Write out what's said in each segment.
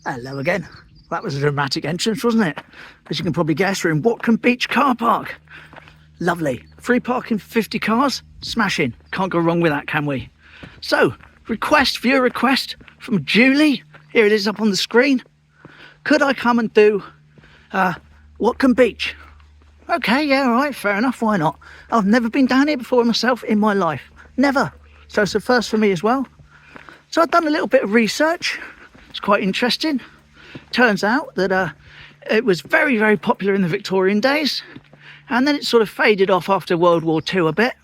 Hello again. That was a dramatic entrance, wasn't it? As you can probably guess, we're in Watcombe Beach car park. Lovely. Free parking for 50 cars. Smashing. Can't go wrong with that, can we? So, viewer request from Julie. Here it is up on the screen. Could I come and do Watcombe Beach? Okay, yeah, all right, fair enough. Why not? I've never been down here before myself in my life. Never. So it's a first for me as well. So I've done a little bit of research. It's quite interesting. Turns out that it was very, very popular in the Victorian days, and then it sort of faded off after World War II a bit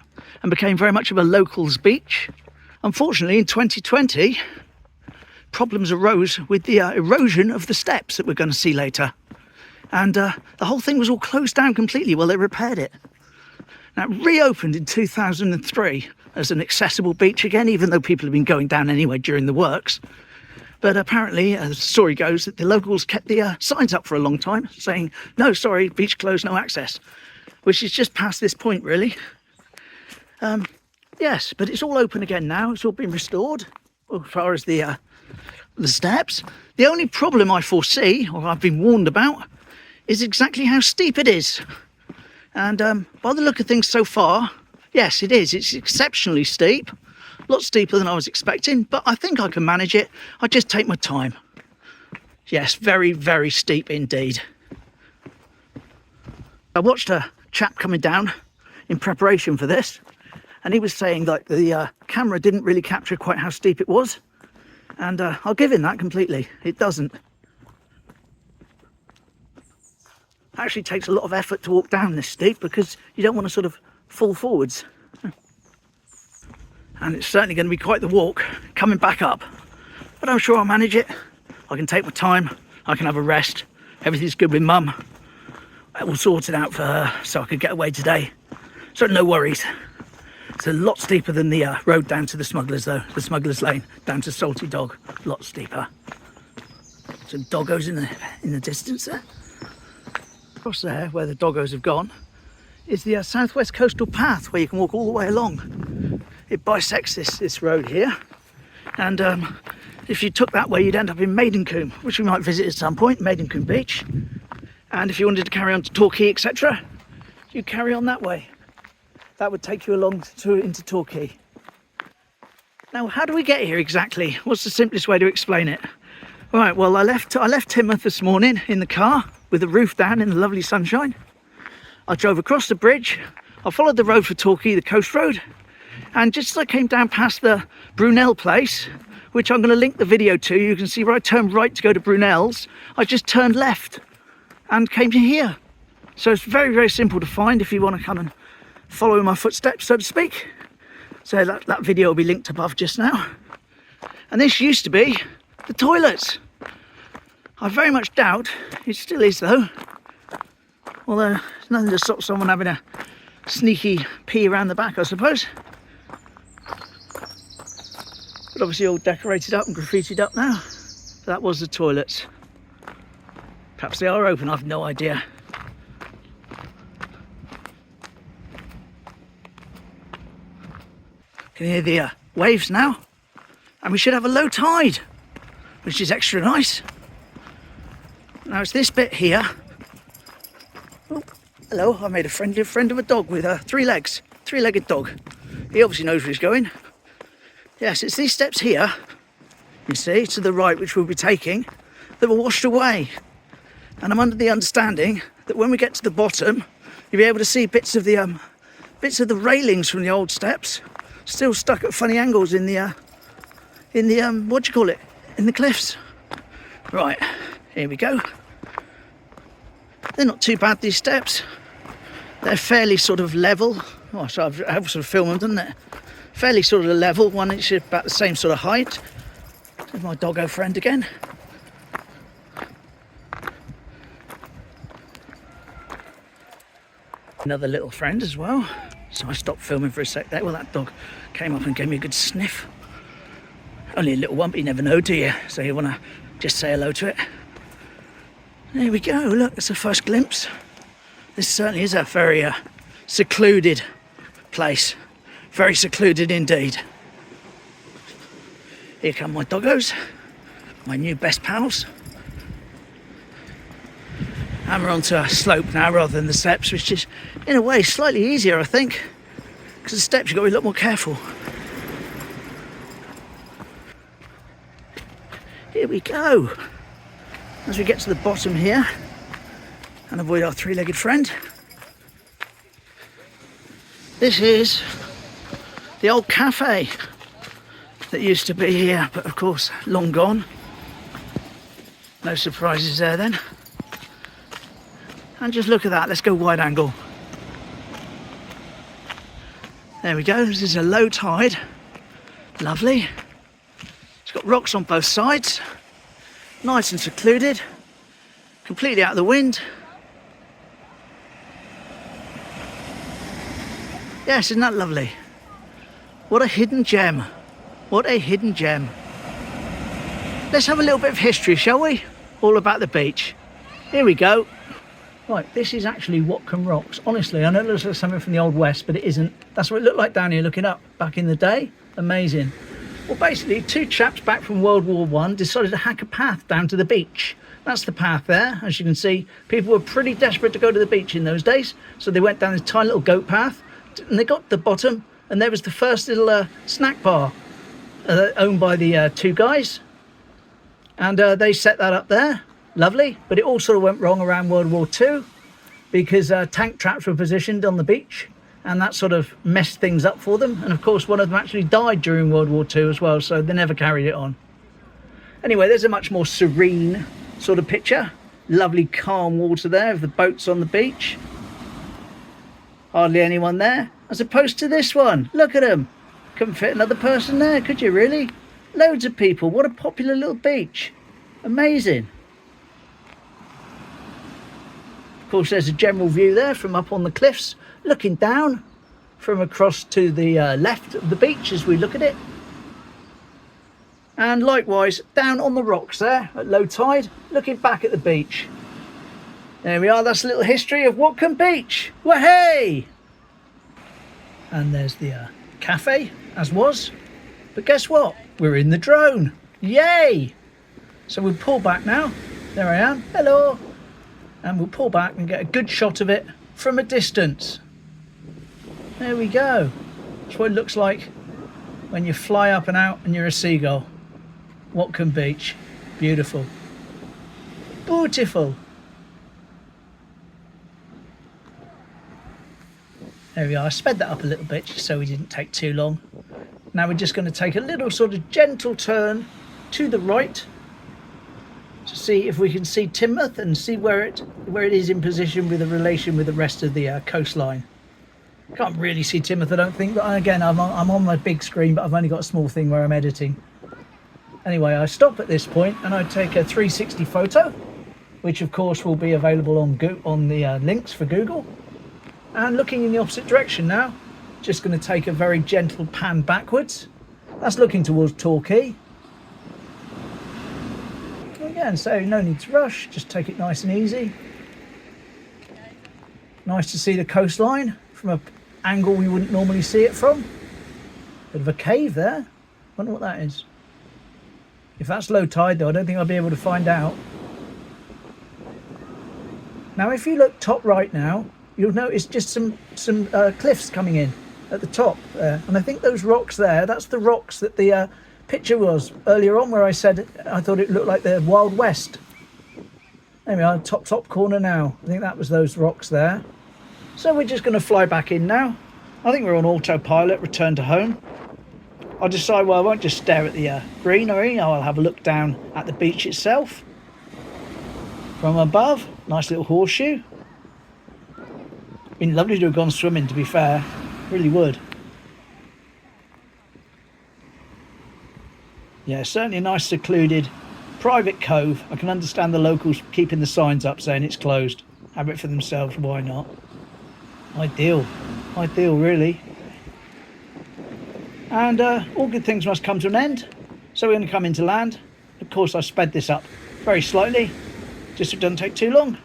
and became very much of a locals beach. Unfortunately, in 2020, problems arose with the erosion of the steps that we're going to see later, and the whole thing was all closed down completely while they repaired it. Now, it reopened in 2003 as an accessible beach again, even though people have been going down anyway during the works. But apparently, the story goes that the locals kept the signs up for a long time saying, no, sorry, beach closed, no access, which is just past this point, really. Yes, but it's all open again now. It's all been restored as far as the steps. The only problem I foresee, or I've been warned about, is exactly how steep it is. And by the look of things so far, yes, it is. It's exceptionally steep. A lot steeper than I was expecting, but I think I can manage it. I just take my time. Yes, very, very steep indeed. I watched a chap coming down in preparation for this, and he was saying that the camera didn't really capture quite how steep it was, and I'll give him that completely. It doesn't. It actually takes a lot of effort to walk down this steep because you don't want to sort of fall forwards. And it's certainly going to be quite the walk coming back up, but I'm sure I'll manage it. I can take my time, I can have a rest, everything's good with mum. We'll sort it out for her so I could get away today, so no worries. It's a lot steeper than the road down to the Smugglers though, the Smugglers Lane down to Salty Dog, a lot steeper. Some doggos in the distance there. Across there where the doggos have gone is the Southwest Coastal Path, where you can walk all the way along. It bisects this road here, and if you took that way you'd end up in Maidencombe, which we might visit at some point, Maidencombe Beach. And if you wanted to carry on to Torquay, etc., you carry on that way. That would take you along into Torquay. Now, how do we get here exactly? What's the simplest way to explain it? Right, well, I left Timoth this morning in the car with the roof down in the lovely sunshine. I drove across the bridge. I followed the road for Torquay, the coast road. And just as I came down past the Brunel place, which I'm going to link the video to, you can see where I turned right to go to Brunel's, I just turned left and came to here. So it's very, very simple to find if you want to come and follow in my footsteps, so to speak. So that video will be linked above just now. And this used to be the toilets. I very much doubt it still is though. Although there's nothing to stop someone having a sneaky pee around the back, I suppose. But obviously all decorated up and graffitied up now. So that was the toilets. Perhaps they are open, I've no idea. Can you hear the waves now? And we should have a low tide, which is extra nice. Now it's this bit here. Oh, hello, I made a friend of a dog with 3 legs, 3-legged dog. He obviously knows where he's going. Yes, it's these steps here, you see, to the right, which we'll be taking, that were washed away. And I'm under the understanding that when we get to the bottom, you'll be able to see bits of the railings from the old steps, still stuck at funny angles in the what do you call it? In the cliffs. Right, here we go. They're not too bad, these steps. They're fairly sort of level. Oh, so I've sort of filmed them, doesn't it? Fairly sort of level, one inch about the same sort of height. There's my doggo friend again. Another little friend as well. So I stopped filming for a sec there. Well, that dog came up and gave me a good sniff. Only a little one, but you never know, do you? So you want to just say hello to it. There we go, look, it's a first glimpse. This certainly is a very secluded place. Very secluded indeed. Here come my doggos, my new best pals. And we're onto a slope now rather than the steps, which is in a way slightly easier, I think, because the steps you've got to be a lot more careful. Here we go. As we get to the bottom here and avoid our three-legged friend. This is the old cafe that used to be here, but of course long gone. No surprises there then. And just look at that, let's go wide angle. There we go, this is a low tide. Lovely. It's got rocks on both sides. Nice and secluded. Completely out of the wind. Yes, isn't that lovely? What a hidden gem. What a hidden gem. Let's have a little bit of history, shall we? All about the beach. Here we go. Right, this is actually Watcombe Rocks. Honestly, I know it looks like something from the Old West, but it isn't. That's what it looked like down here looking up back in the day. Amazing. Well, basically, two chaps back from World War I decided to hack a path down to the beach. That's the path there. As you can see, people were pretty desperate to go to the beach in those days, so they went down this tiny little goat path, and they got to the bottom, and there was the first little snack bar owned by the two guys, and they set that up there. Lovely, but it all sort of went wrong around World War II because tank traps were positioned on the beach, and that sort of messed things up for them. And of course, one of them actually died during World War II as well, so they never carried it on. Anyway, there's a much more serene sort of picture. Lovely calm water there of the boats on the beach. Hardly anyone there, as opposed to this one. Look at them. Couldn't fit another person there, could you really? Loads of people. What a popular little beach. Amazing. Of course, there's a general view there from up on the cliffs, looking down from across to the left of the beach as we look at it. And likewise, down on the rocks there at low tide, looking back at the beach. There we are, that's a little history of Watcombe Beach. Wahey! And there's the cafe, as was. But guess what? We're in the drone. Yay! So we'll pull back now. There I am. Hello! And we'll pull back and get a good shot of it from a distance. There we go. That's what it looks like when you fly up and out and you're a seagull. Watcombe Beach. Beautiful. Beautiful. There we are. I sped that up a little bit just so we didn't take too long. Now we're just going to take a little sort of gentle turn to the right to see if we can see Teignmouth and see where it is in position with a relation with the rest of the coastline. Can't really see Teignmouth, I don't think, but again, I'm on my big screen, but I've only got a small thing where I'm editing. Anyway, I stop at this point and I take a 360 photo, which of course will be available on the links for Google. And looking in the opposite direction now, just going to take a very gentle pan backwards. That's looking towards Torquay. Again, so no need to rush, just take it nice and easy. Nice to see the coastline from an angle we wouldn't normally see it from. Bit of a cave there. Wonder what that is. If that's low tide though, I don't think I'll be able to find out. Now if you look top right now, you'll notice just some cliffs coming in at the top there. And I think those rocks there, that's the rocks that the picture was earlier on where I said I thought it looked like the Wild West. There we are, top corner now. I think that was those rocks there. So we're just going to fly back in now. I think we're on autopilot, return to home. I'll decide, well, I won't just stare at the greenery, I'll have a look down at the beach itself. From above, nice little horseshoe. Been lovely to have gone swimming, to be fair, really would. Yeah, certainly a nice secluded private cove. I can understand the locals keeping the signs up saying it's closed. Have it for themselves, why not? Ideal, really. And all good things must come to an end, so we're going to come into land. Of course, I sped this up very slightly, just so it doesn't take too long.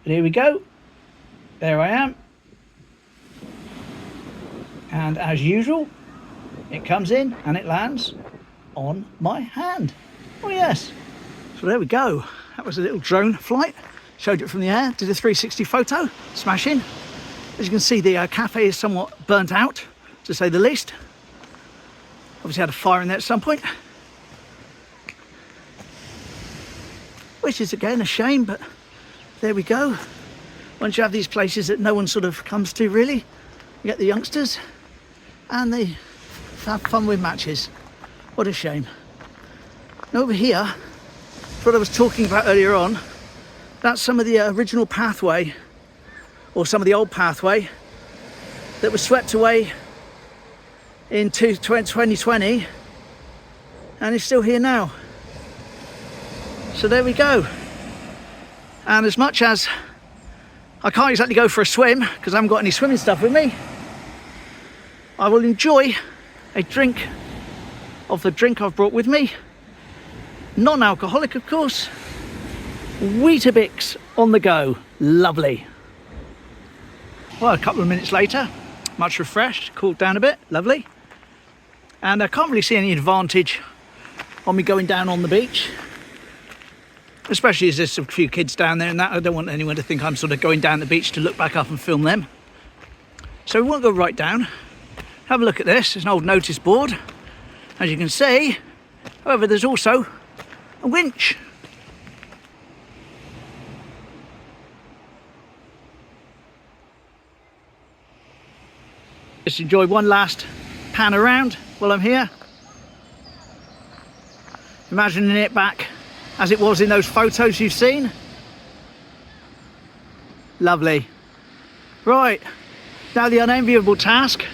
But here we go. There I am. And as usual, it comes in and it lands on my hand. Oh yes. So there we go. That was a little drone flight. Showed it from the air, did a 360 photo, smashing. As you can see, the cafe is somewhat burnt out, to say the least. Obviously had a fire in there at some point. Which is again a shame, but there we go. Once you have these places that no one sort of comes to really, you get the youngsters and they have fun with matches. What a shame. And over here, what I was talking about earlier on, that's some of the original pathway, or some of the old pathway that was swept away in 2020 and is still here now. So there we go. And as much as I can't exactly go for a swim because I haven't got any swimming stuff with me, I will enjoy a drink of the drink I've brought with me. Non-alcoholic, of course. Weetabix on the go. Lovely. Well, a couple of minutes later, much refreshed, cooled down a bit, lovely. And I can't really see any advantage on me going down on the beach, especially as there's a few kids down there and that. I don't want anyone to think I'm sort of going down the beach to look back up and film them. So we won't go right down. Have a look at this. It's an old notice board, as you can see. However, there's also a winch. Just enjoy one last pan around while I'm here. Imagining it back as it was in those photos you've seen. Lovely. Right, now the unenviable task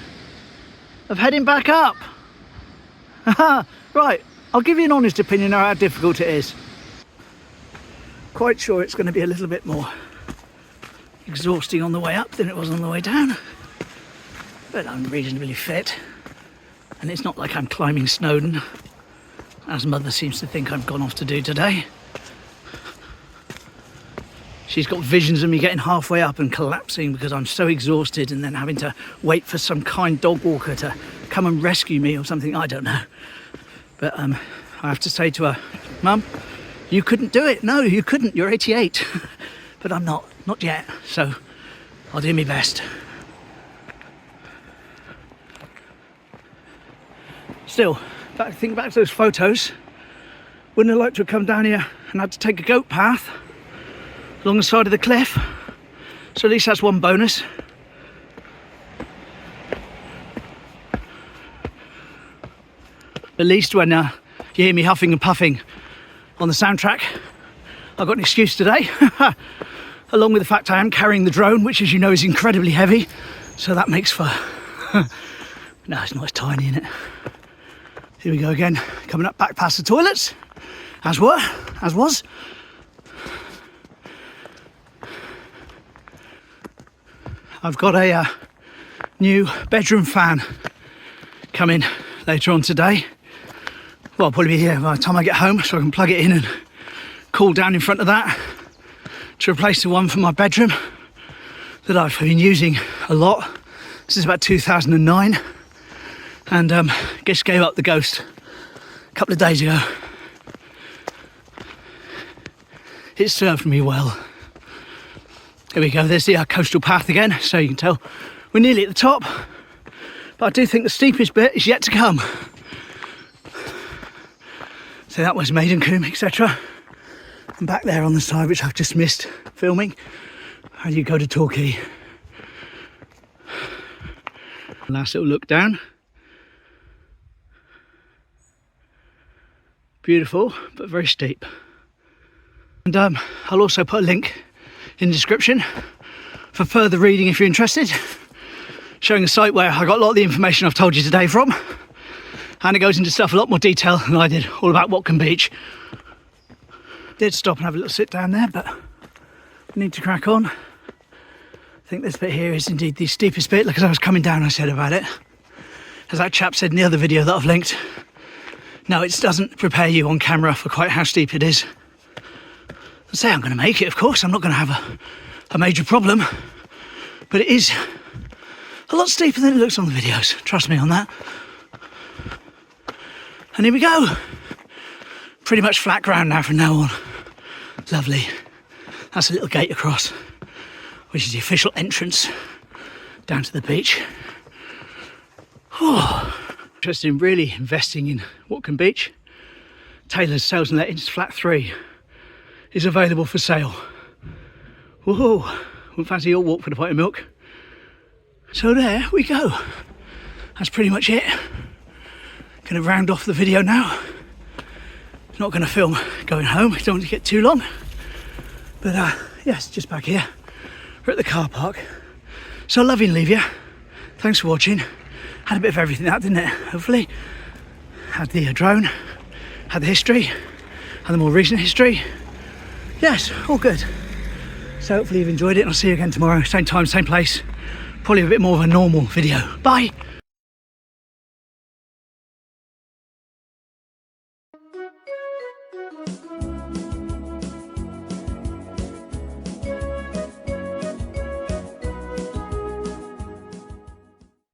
of heading back up. Right, I'll give you an honest opinion of how difficult it is. Quite sure it's going to be a little bit more exhausting on the way up than it was on the way down. But I'm reasonably fit. And it's not like I'm climbing Snowdon, as Mother seems to think I've gone off to do today. She's got visions of me getting halfway up and collapsing because I'm so exhausted, and then having to wait for some kind dog walker to come and rescue me or something, I don't know. But I have to say to her, Mum, you couldn't do it. No, you couldn't, you're 88. But I'm not yet, so I'll do my best. Still, think back to those photos. Wouldn't have liked to have come down here and had to take a goat path along the side of the cliff. So at least that's one bonus. At least when you hear me huffing and puffing on the soundtrack, I've got an excuse today. Along with the fact I am carrying the drone, which, as you know, is incredibly heavy. So that makes for... No, it's not as tiny, isn't it? Here we go again, coming up back past the toilets, as was. I've got a new bedroom fan coming later on today. Well, I'll probably be here by the time I get home, so I can plug it in and cool down in front of that to replace the one from my bedroom that I've been using a lot since about 2009. And just gave up the ghost a couple of days ago. It served me well. Here we go, there's the coastal path again, so you can tell we're nearly at the top. But I do think the steepest bit is yet to come. So that was Maidencombe, etc. And back there on the side, which I've just missed filming, as you go to Torquay. Last little look down. Beautiful, but very steep. And I'll also put a link in the description for further reading if you're interested, showing a site where I got a lot of the information I've told you today from, and it goes into stuff a lot more detail than I did, all about Watcombe Beach. Did stop and have a little sit down there, but we need to crack on. I think this bit here is indeed the steepest bit. Look, as I was coming down, I said about it, as that chap said in the other video that I've linked, no, it doesn't prepare you on camera for quite how steep it is. I say I'm going to make it, of course. I'm not going to have a major problem. But it is A lot steeper than it looks on the videos, trust me on that. And here we go. Pretty much flat ground now from now on. Lovely. That's a little gate across, which is the official entrance down to the beach. Oh, interested in really investing in Watcombe Beach. Taylor's Sales and Lettings flat 3 is available for sale. Whoa, wouldn't fancy your walk for the pint of milk. So there we go. That's pretty much it. Gonna round off the video now. Not gonna film going home, don't want to get too long. But yes, just back here. We're at the car park. So I love you and leave you. Thanks for watching. Had a bit of everything out, didn't it? Hopefully. Had the drone, had the history, had the more recent history. Yes, all good. So hopefully you've enjoyed it and I'll see you again tomorrow. Same time, same place. Probably a bit more of a normal video. Bye.